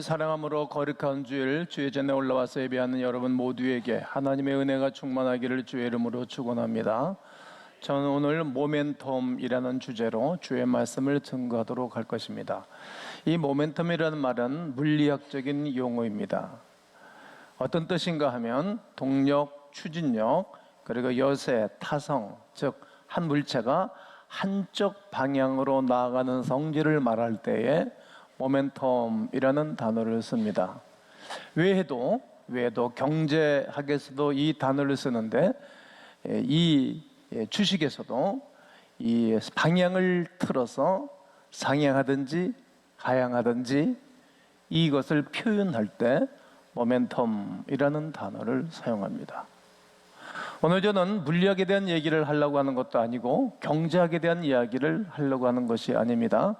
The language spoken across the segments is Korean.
사랑함으로 거룩한 주일 주의 전에 올라와서 예배하는 여러분 모두에게 하나님의 은혜가 충만하기를 주의 이름으로 축원합니다. 저는 오늘 모멘텀이라는 주제로 주의 말씀을 증거하도록 할 것입니다. 이 모멘텀이라는 말은 물리학적인 용어입니다. 어떤 뜻인가 하면 동력, 추진력, 그리고 여세, 타성, 즉 한 물체가 한쪽 방향으로 나아가는 성질을 말할 때에 모멘텀이라는 단어를 씁니다. 외에도 경제학에서도 이 단어를 쓰는데 이 주식에서도 이 방향을 틀어서 상향하든지 하향하든지 이것을 표현할 때 모멘텀이라는 단어를 사용합니다. 오늘 저는 물리학에 대한 얘기를 하려고 하는 것도 아니고 경제학에 대한 이야기를 하려고 하는 것이 아닙니다.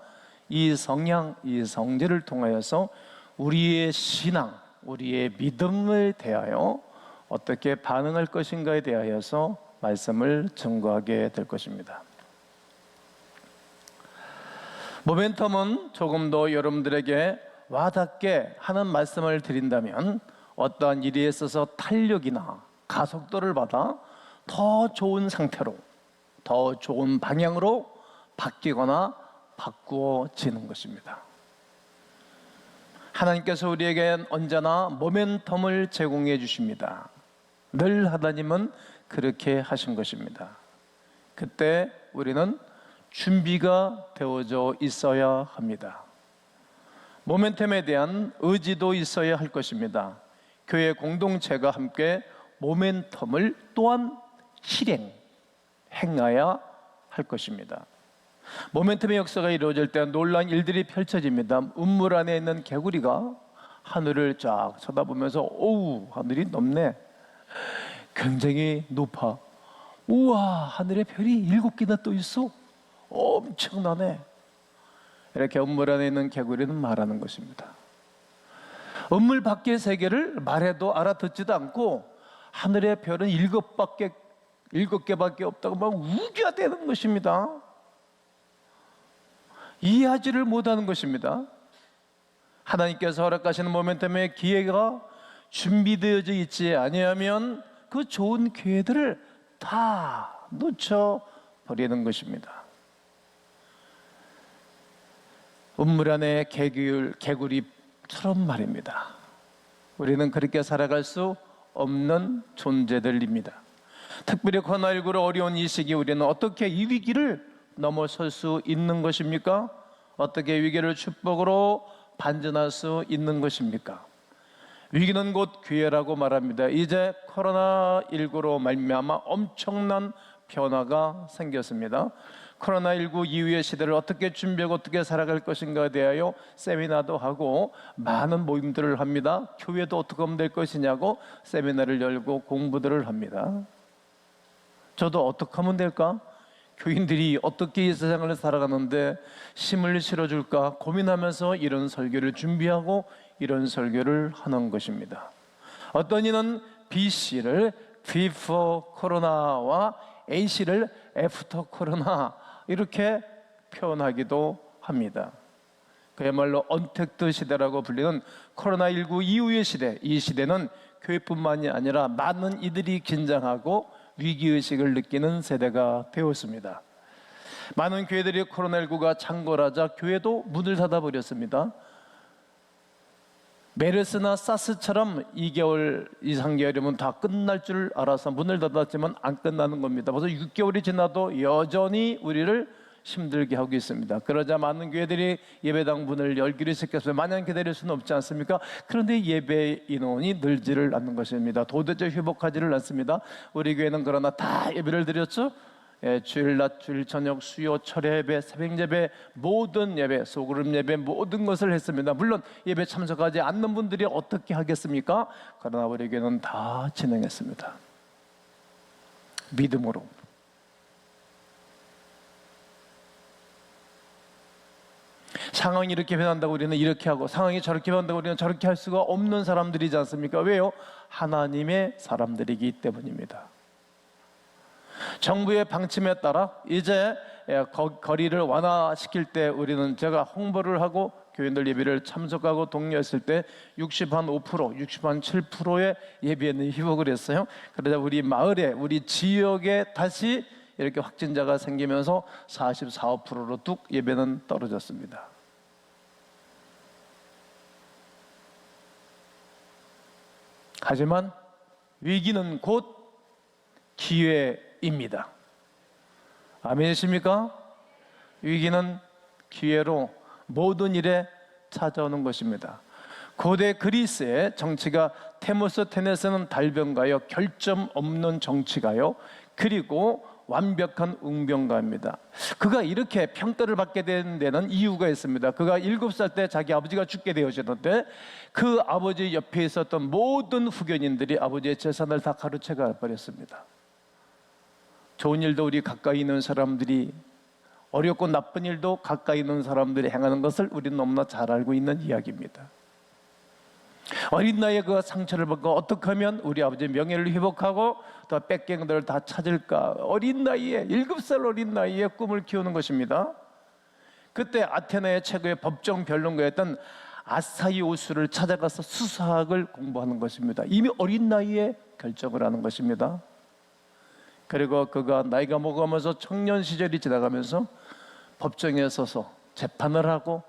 이 성향, 이 성질을 통하여서 우리의 신앙, 우리의 믿음에 대하여 어떻게 반응할 것인가에 대하여서 말씀을 증거하게 될 것입니다. 모멘텀은 조금 더 여러분들에게 와닿게 하는 말씀을 드린다면 어떠한 일에 있어서 탄력이나 가속도를 받아 더 좋은 상태로, 더 좋은 방향으로 바뀌거나 바꾸어지는 것입니다. 하나님께서 우리에게 언제나 모멘텀을 제공해 주십니다. 늘 하나님은 그렇게 하신 것입니다. 그때 우리는 준비가 되어져 있어야 합니다. 모멘텀에 대한 의지도 있어야 할 것입니다. 교회 공동체가 함께 모멘텀을 또한 행해야 할 것입니다. 모멘텀의 역사가 이루어질 때 놀라운 일들이 펼쳐집니다. 우물 안에 있는 개구리가 하늘을 쫙 쳐다보면서 오우, 하늘이 높네, 굉장히 높아, 우와, 하늘에 별이 7개나 또 있어, 엄청나네, 이렇게 우물 안에 있는 개구리는 말하는 것입니다. 우물 밖의 세계를 말해도 알아듣지도 않고 하늘의 별은 7개밖에 없다고 막 우겨대는 것입니다. 이해하지를 못하는 것입니다. 하나님께서 허락하시는 모멘텀의 기회가 준비되어져 있지 아니하면 그 좋은 기회들을 다 놓쳐버리는 것입니다. 우물 안의 개구리처럼 말입니다. 우리는 그렇게 살아갈 수 없는 존재들입니다. 특별히 코로나19로 어려운 이 시기 우리는 어떻게 이 위기를 넘어설 수 있는 것입니까? 어떻게 위기를 축복으로 반전할 수 있는 것입니까? 위기는 곧 기회라고 말합니다. 이제 코로나19로 말미암아 엄청난 변화가 생겼습니다. 코로나19 이후의 시대를 어떻게 준비하고 어떻게 살아갈 것인가에 대하여 세미나도 하고 많은 모임들을 합니다. 교회도 어떻게 하면 될 것이냐고 세미나를 열고 공부들을 합니다. 저도 어떻게 하면 될까? 교인들이 어떻게 이 세상을 살아가는데 힘을 실어줄까 고민하면서 이런 설교를 준비하고 이런 설교를 하는 것입니다. 어떤 이는 BC를 Before 코로나와 AC를 After 코로나 이렇게 표현하기도 합니다. 그야말로 언택트 시대라고 불리는 코로나19 이후의 시대, 이 시대는 교회뿐만이 아니라 많은 이들이 긴장하고 위기의식을 느끼는 세대가 되었습니다. 많은 교회들이 코로나19가 창궐하자 교회도 문을 닫아버렸습니다. 메르스나 사스처럼 2개월 이상 계열이면 다 끝날 줄 알아서 문을 닫았지만 안 끝나는 겁니다. 벌써 6개월이 지나도 여전히 우리를 힘들게 하고 있습니다. 그러자 많은 교회들이 예배당 문을 열기로 시켰어요. 마냥 기다릴 수는 없지 않습니까? 그런데 예배 인원이 늘지를 않는 것입니다. 도대체 회복하지를 않습니다. 우리 교회는 그러나 다 예배를 드렸죠. 주일 낮, 주일 저녁, 수요, 철야 예배, 새벽 예배, 모든 예배, 소그룹 예배, 모든 것을 했습니다. 물론 예배 참석하지 않는 분들이 어떻게 하겠습니까? 그러나 우리 교회는 다 진행했습니다. 믿음으로. 상황이 이렇게 변한다고 우리는 이렇게 하고 상황이 저렇게 변한다고 우리는 저렇게 할 수가 없는 사람들이지 않습니까? 왜요? 하나님의 사람들이기 때문입니다. 정부의 방침에 따라 이제 거리를 완화시킬 때 우리는 제가 홍보를 하고 교인들 예배를 참석하고 독려했을 때 60한 5%, 60한 7%의 예배는 회복을 했어요. 그러다 우리 마을에, 우리 지역에 다시 이렇게 확진자가 생기면서 44, 5%로 뚝 예배는 떨어졌습니다. 하지만 위기는 곧 기회입니다. 아멘이십니까? 위기는 기회로 모든 일에 찾아오는 것입니다. 고대 그리스의 정치가 데모스테네스는 달변가요, 결점 없는 정치가요, 그리고 완벽한 웅변가입니다. 그가 이렇게 평가를 받게 된 데는 이유가 있습니다. 그가 7살 때 자기 아버지가 죽게 되어지는데 그 아버지 옆에 있었던 모든 후견인들이 아버지의 재산을 다 가로채가 버렸습니다. 좋은 일도 우리 가까이 있는 사람들이, 어렵고 나쁜 일도 가까이 있는 사람들이 행하는 것을 우리는 너무나 잘 알고 있는 이야기입니다. 어린 나이에 그 상처를 받고 어떻게 하면 우리 아버지의 명예를 회복하고 더 뺏긴 것들을 다 찾을까, 어린 나이에, 7살 어린 나이에 꿈을 키우는 것입니다. 그때 아테네의 최고의 법정 변론가였던 아사이오스를 찾아가서 수사학을 공부하는 것입니다. 이미 어린 나이에 결정을 하는 것입니다. 그리고 그가 나이가 먹으면서 청년 시절이 지나가면서 법정에 서서 재판을 하고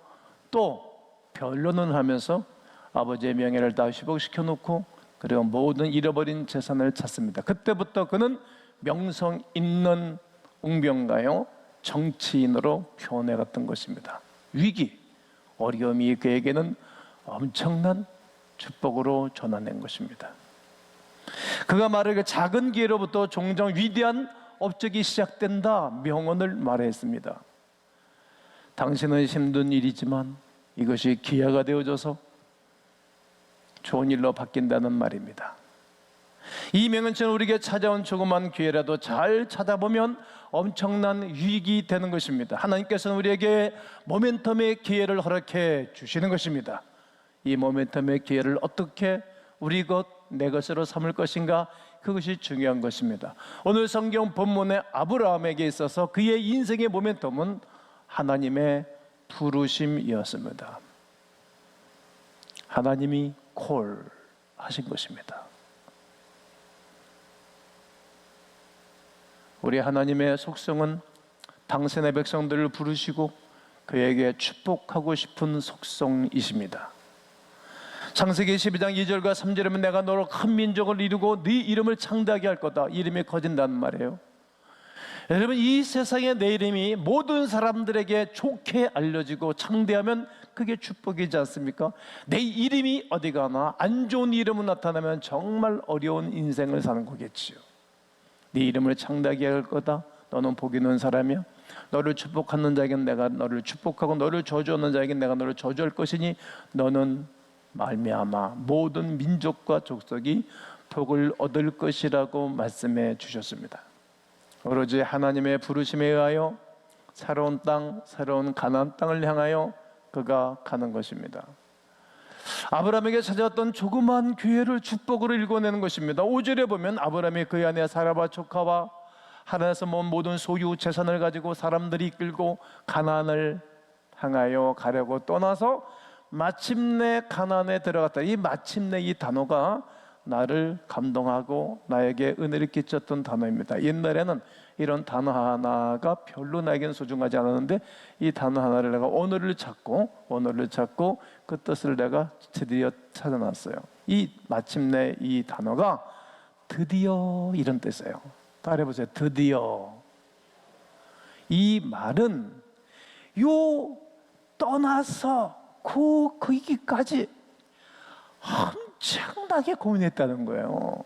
또 변론을 하면서 아버지의 명예를 다 회복시켜 놓고 그리고 모든 잃어버린 재산을 찾습니다. 그때부터 그는 명성 있는 웅변가요, 정치인으로 변해갔던 것입니다. 위기, 어려움이 그에게는 엄청난 축복으로 전환된 것입니다. 그가 말하기를 작은 기회로부터 종종 위대한 업적이 시작된다 명언을 말했습니다. 당신은 힘든 일이지만 이것이 기회가 되어져서 좋은 일로 바뀐다는 말입니다. 이 명언처럼 우리에게 찾아온 조그만 기회라도 잘 찾아보면 엄청난 유익이 되는 것입니다. 하나님께서는 우리에게 모멘텀의 기회를 허락해 주시는 것입니다. 이 모멘텀의 기회를 어떻게 우리 것, 내 것으로 삼을 것인가, 그것이 중요한 것입니다. 오늘 성경 본문의 아브라함에게 있어서 그의 인생의 모멘텀은 하나님의 부르심이었습니다. 하나님이 콜하신 것입니다. 우리 하나님의 속성은 당신의 백성들을 부르시고 그에게 축복하고 싶은 속성이십니다. 창세기 12장 2절과 3절에 보면 내가 너로 큰 민족을 이루고 네 이름을 창대하게 할 거다. 이름이 커진다는 말이에요. 여러분, 이 세상에 내 이름이 모든 사람들에게 좋게 알려지고 창대하면 그게 축복이지 않습니까? 내 이름이 어디 가나 안 좋은 이름은 나타나면 정말 어려운 인생을 사는 거겠지요. 네 이름을 창대하게 할 거다. 너는 복이 있는 사람이야. 너를 축복하는 자에겐 내가 너를 축복하고 너를 저주하는 자에겐 내가 너를 저주할 것이니 너는 말미암아 모든 민족과 족속이 복을 얻을 것이라고 말씀해 주셨습니다. 오로지 하나님의 부르심에 의하여 새로운 땅, 새로운 가나안 땅을 향하여 그가 가는 것입니다. 아브라함에게 찾아왔던 조그만 기회를 축복으로 읽어내는 것입니다. 5절에 보면 아브라함이 그의 아내 사라와 조카와 하나님에서 모은 모든 소유 재산을 가지고 사람들이 이끌고 가나안을 향하여 가려고 떠나서 마침내 가나안에 들어갔다. 이 마침내 이 단어가 나를 감동하고 나에게 은혜를 끼쳤던 단어입니다. 옛날에는 이런 단어 하나가 별로 나에게는 소중하지 않았는데 이 단어 하나를 내가 언어를 찾고 그 뜻을 내가 드디어 찾아놨어요. 이 마침내 이 단어가 드디어 이런 뜻이에요. 따라해보세요. 드디어. 이 말은 요 떠나서 거기까지 엄청나게 고민했다는 거예요.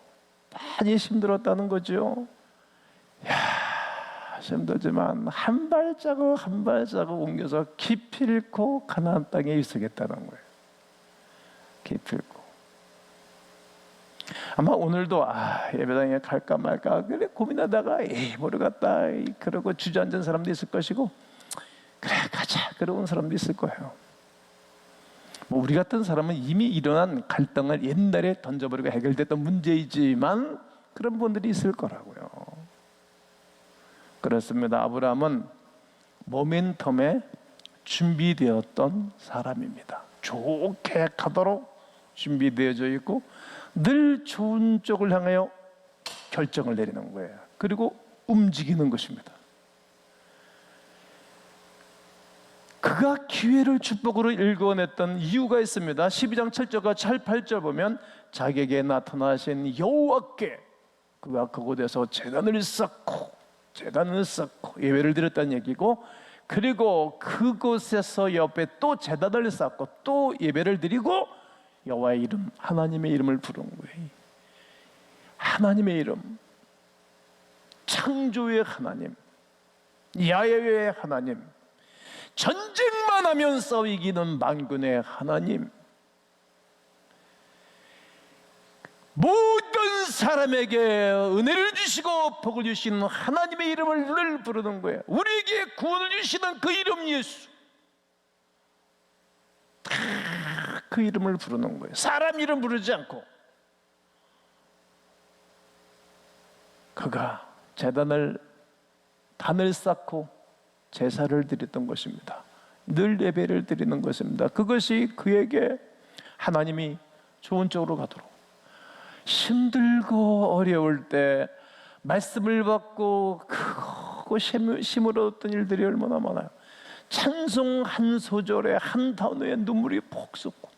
많이 힘들었다는 거죠. 힘들지만 한 발자국 한 발자국 옮겨서 기필코 가나안 땅에 있으겠다는 거예요. 기필코. 아마 오늘도 예배당에 갈까 말까 그래 고민하다가 모르겠다 그러고 주저앉은 사람도 있을 것이고 그래 가자 그러는 사람도 있을 거예요. 우리 같은 사람은 이미 일어난 갈등을 옛날에 던져버리고 해결됐던 문제이지만 그런 분들이 있을 거라고요. 그렇습니다. 아브라함은 모멘텀에 준비되었던 사람입니다. 좋게 가도록 준비되어져 있고 늘 좋은 쪽을 향하여 결정을 내리는 거예요. 그리고 움직이는 것입니다. 그가 기회를 축복으로 일궈냈던 이유가 있습니다. 12장 7절과 8절 보면 자기에게 나타나신 여호와께 그가 그곳에서 제단을 쌓고 예배를 드렸다는 얘기고, 그리고 그곳에서 옆에 또 제단을 쌓고 또 예배를 드리고 여호와의 이름, 하나님의 이름을 부른 거예요. 하나님의 이름, 창조의 하나님, 야훼의 하나님, 전쟁만 하면서 이기는 만군의 하나님, 모든 사람에게 은혜를 주시고 복을 주시는 하나님의 이름을 늘 부르는 거예요. 우리에게 구원을 주시는 그 이름 예수, 그 이름을 부르는 거예요. 사람 이름 부르지 않고. 그가 단을 쌓고 제사를 드렸던 것입니다. 늘 예배를 드리는 것입니다. 그것이 그에게 하나님이 좋은 쪽으로 가도록, 힘들고 어려울 때 말씀을 받고 크고 힘을 얻었던 일들이 얼마나 많아요. 찬송 한 소절에 한 단어에 눈물이 폭 쏟고,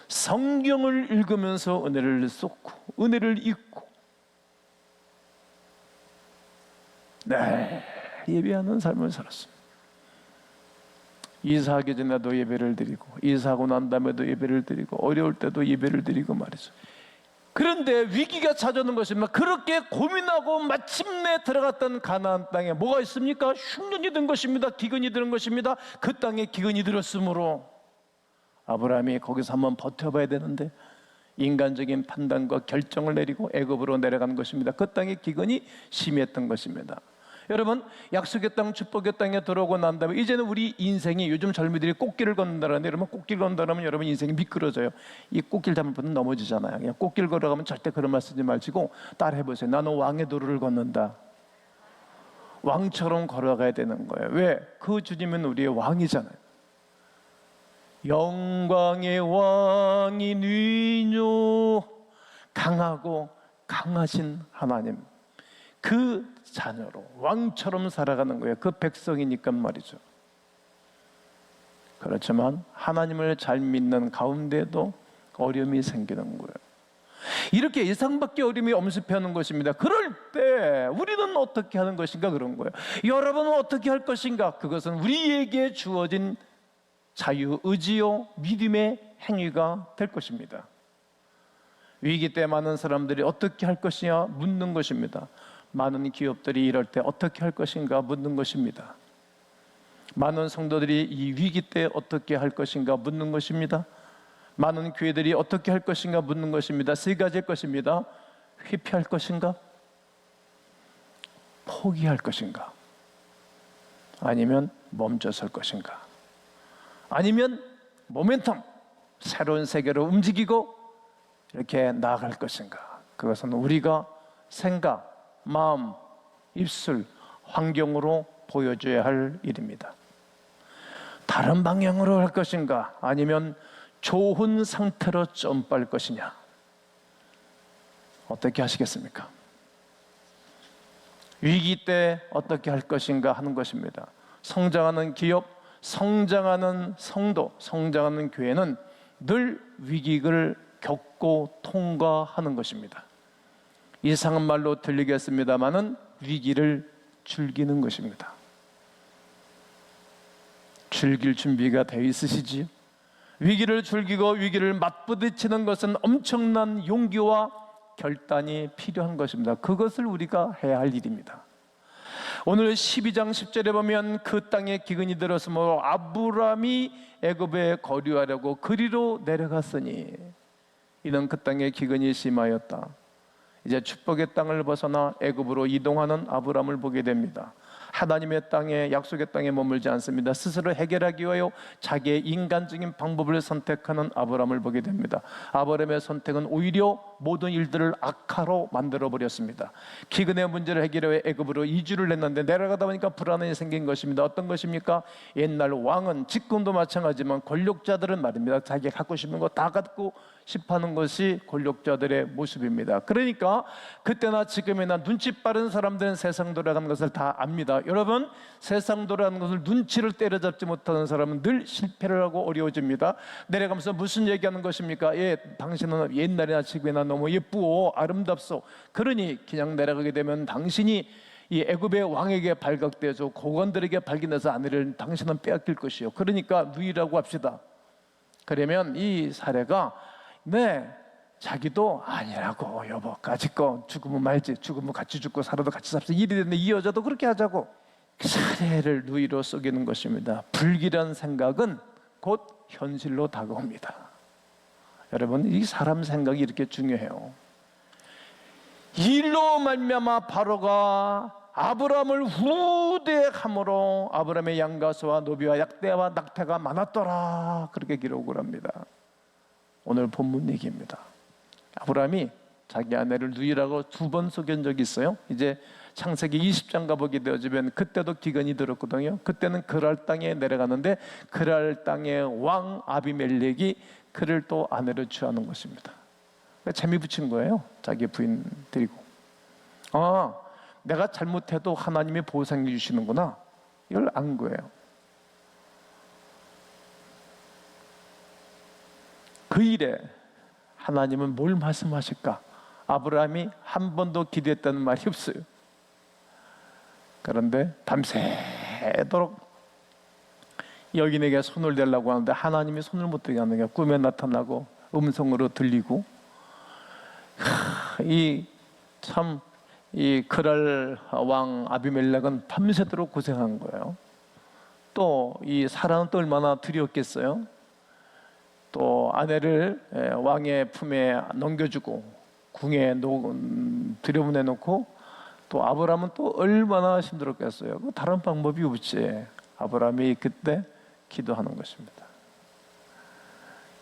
성경을 읽으면서 은혜를 쏟고 은혜를 잊고, 예배하는 삶을 살았습니다. 이사하기 전에도 예배를 드리고, 이사하고 난 다음에도 예배를 드리고, 어려울 때도 예배를 드리고 말이죠. 그런데 위기가 찾아오는 것입니다. 그렇게 고민하고 마침내 들어갔던 가나안 땅에 뭐가 있습니까? 흉년이 든 것입니다. 기근이 드는 것입니다. 그 땅에 기근이 들었으므로 아브라함이 거기서 한번 버텨봐야 되는데 인간적인 판단과 결정을 내리고 애굽으로 내려간 것입니다. 그 땅에 기근이 심했던 것입니다. 여러분, 약속의 땅, 축복의 땅에 들어오고 난 다음에 이제는 우리 인생이, 요즘 젊은이들이 꽃길을 걷는다는데, 여러분 꽃길 걷는다면 여러분 인생이 미끄러져요. 이 꽃길 잘못하면 넘어지잖아요. 그냥 꽃길 걸어가면 절대 그런 말 쓰지 마시고 따라해보세요. 나는 왕의 도로를 걷는다. 왕처럼 걸어가야 되는 거예요. 왜? 그 주님은 우리의 왕이잖아요. 영광의 왕이 누이뇨, 강하고 강하신 하나님, 그 자녀로 왕처럼 살아가는 거예요. 그 백성이니까 말이죠. 그렇지만 하나님을 잘 믿는 가운데도 어려움이 생기는 거예요. 이렇게 예상 밖의 어려움이 엄습하는 것입니다. 그럴 때 우리는 어떻게 하는 것인가, 그런 거예요. 여러분은 어떻게 할 것인가? 그것은 우리에게 주어진 자유의지요 믿음의 행위가 될 것입니다. 위기 때 많은 사람들이 어떻게 할 것이냐 묻는 것입니다. 많은 기업들이 이럴 때 어떻게 할 것인가 묻는 것입니다. 많은 성도들이 이 위기 때 어떻게 할 것인가 묻는 것입니다. 많은 교회들이 어떻게 할 것인가 묻는 것입니다. 세 가지일 것입니다. 회피할 것인가? 포기할 것인가? 아니면 멈춰설 것인가? 아니면 모멘텀, 새로운 세계로 움직이고 이렇게 나아갈 것인가? 그것은 우리가 생각, 마음, 입술, 환경으로 보여줘야 할 일입니다. 다른 방향으로 할 것인가? 아니면 좋은 상태로 점프할 것이냐? 어떻게 하시겠습니까? 위기 때 어떻게 할 것인가 하는 것입니다. 성장하는 기업, 성장하는 성도, 성장하는 교회는 늘 위기를 겪고 통과하는 것입니다. 이상한 말로 들리겠습니다마는 위기를 즐기는 것입니다. 즐길 준비가 되어 있으시지요? 위기를 즐기고 위기를 맞부딪히는 것은 엄청난 용기와 결단이 필요한 것입니다. 그것을 우리가 해야 할 일입니다. 오늘 12장 10절에 보면 그 땅에 기근이 들었으므로 아브람이 애굽에 거류하려고 그리로 내려갔으니 이는 그 땅에 기근이 심하였다. 이제 축복의 땅을 벗어나 애굽으로 이동하는 아브람을 보게 됩니다. 하나님의 땅에, 약속의 땅에 머물지 않습니다. 스스로 해결하기 위하여 자기의 인간적인 방법을 선택하는 아브라함을 보게 됩니다. 아브라함의 선택은 오히려 모든 일들을 악화로 만들어 버렸습니다. 기근의 문제를 해결해 애굽으로 이주를 했는데 내려가다 보니까 불안이 생긴 것입니다. 어떤 것입니까? 옛날 왕은, 지금도 마찬가지지만 권력자들은 말입니다, 자기가 갖고 싶은 거 다 갖고 싶어하는 것이 권력자들의 모습입니다. 그러니까 그때나 지금이나 눈치 빠른 사람들은 세상 돌아가는 것을 다 압니다. 여러분, 세상 돌아가는 것을 눈치를 때려잡지 못하는 사람은 늘 실패를 하고 어려워집니다. 내려가면서 무슨 얘기하는 것입니까? 예, 당신은 옛날이나 지금이나 너무 예쁘고 아름답소. 그러니 그냥 내려가게 되면 당신이 이 애굽의 왕에게 발각되어서 고관들에게 발견해서 아내를 당신은 빼앗길 것이요. 그러니까 누이라고 합시다. 그러면 이 사례가 네, 자기도 아니라고, 여보 까짓 거 죽으면 말지, 죽으면 같이 죽고 살아도 같이 삽시다. 일이 됐는데 이 여자도 그렇게 하자고 사례를 누이로 속이는 것입니다. 불길한 생각은 곧 현실로 다가옵니다. 여러분, 이 사람 생각이 이렇게 중요해요. 일로 말미암아 바로가 아브라함을 후대함으로 아브라함의 양가소와 노비와 약대와 낙태가 많았더라, 그렇게 기록을 합니다. 오늘 본문 얘기입니다. 아브라함이 자기 아내를 누이라고 2번 속인 적이 있어요. 이제 창세기 20장 가보게 되어지면 그때도 기근이 들었거든요. 그때는 그랄 땅에 내려가는데 그랄 땅의 왕 아비멜렉이 그를 또 아내로 취하는 것입니다. 재미 붙인 거예요. 자기 부인 데리고. 아, 내가 잘못해도 하나님이 보상해 주시는구나, 이걸 안 거예요. 그 일에 하나님은 뭘 말씀하실까? 아브라함이 한 번도 기도했다는 말이 없어요. 그런데 밤새도록 여인에게 손을 대려고 하는데 하나님이 손을 못 대게 하는 게 꿈에 나타나고 음성으로 들리고, 이 그랄 왕 아비멜렉은 밤새도록 고생한 거예요. 또 이 사라는 또 얼마나 두려웠겠어요. 또 아내를 왕의 품에 넘겨주고 궁에 들여보내놓고 또 아브라함은 또 얼마나 힘들었겠어요. 다른 방법이 없지. 아브라함이 그때 기도하는 것입니다.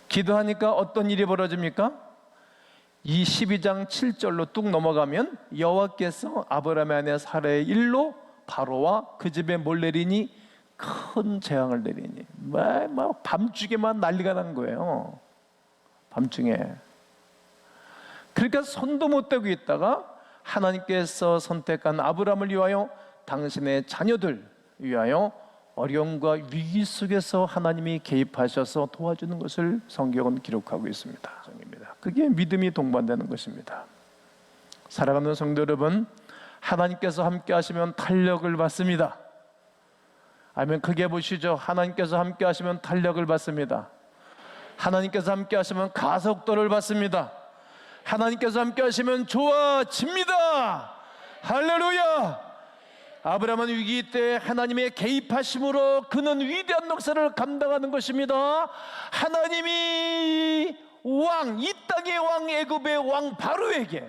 기도하니까 어떤 일이 벌어집니까? 이 12장 7절로 뚝 넘어가면 여호와께서 아브라함의 아내 사라의 일로 바로와 그 집에 뭘 내리니? 큰 재앙을 내리니 막 밤중에만 난리가 난 거예요. 밤중에. 그러니까 손도 못 대고 있다가 하나님께서 선택한 아브라함을 위하여, 당신의 자녀들 위하여 어려움과 위기 속에서 하나님이 개입하셔서 도와주는 것을 성경은 기록하고 있습니다. 그게 믿음이 동반되는 것입니다. 사랑하는 성도 여러분, 하나님께서 함께 하시면 탄력을 받습니다. 아멘. 크게 보시죠. 하나님께서 함께 하시면 탄력을 받습니다. 하나님께서 함께 하시면 가속도를 받습니다. 하나님께서 함께 하시면 좋아집니다. 할렐루야. 아브라함은 위기 때 하나님의 개입하심으로 그는 위대한 역사를 감당하는 것입니다. 하나님이 왕, 이 땅의 왕 애굽의 왕 바로에게,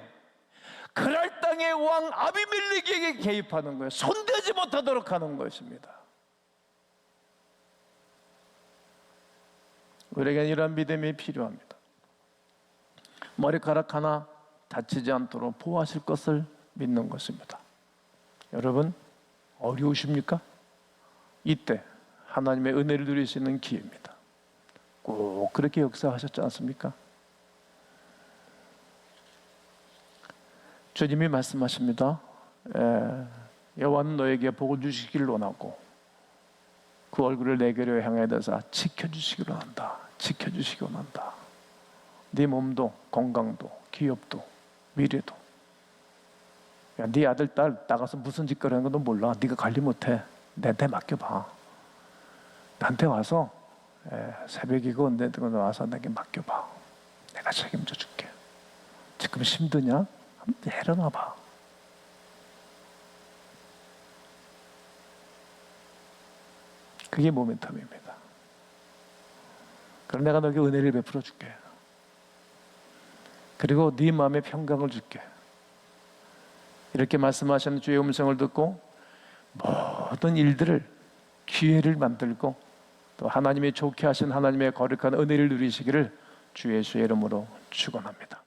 그랄 땅의 왕 아비멜렉에게 개입하는 거예요. 손대지 못하도록 하는 것입니다. 우리에게는 이러한 믿음이 필요합니다. 머리카락 하나 다치지 않도록 보호하실 것을 믿는 것입니다. 여러분, 어려우십니까? 이때 하나님의 은혜를 누릴 수 있는 기회입니다. 꼭 그렇게 역사하셨지 않습니까? 주님이 말씀하십니다. 여호와는 너에게 복을 주시기를 원하고 그 얼굴을 내게로 향해 대사 지켜주시기를 원한다. 지켜주시기 원한다. 네 몸도 건강도 기업도 미래도. 야, 네 아들 딸 나가서 무슨 짓거리 하는 건 너 몰라. 네가 관리 못해. 내한테 맡겨봐. 나한테 와서 새벽이고 언제든 와서 내게 맡겨봐. 내가 책임져 줄게. 지금 힘드냐? 한번 내려놔봐. 그게 모멘텀입니다. 그럼 내가 너에게 은혜를 베풀어 줄게. 그리고 네 마음에 평강을 줄게. 이렇게 말씀하시는 주의 음성을 듣고 모든 일들을 기회를 만들고 또 하나님이 좋게 하신 하나님의 거룩한 은혜를 누리시기를 주 예수의 이름으로 축원합니다.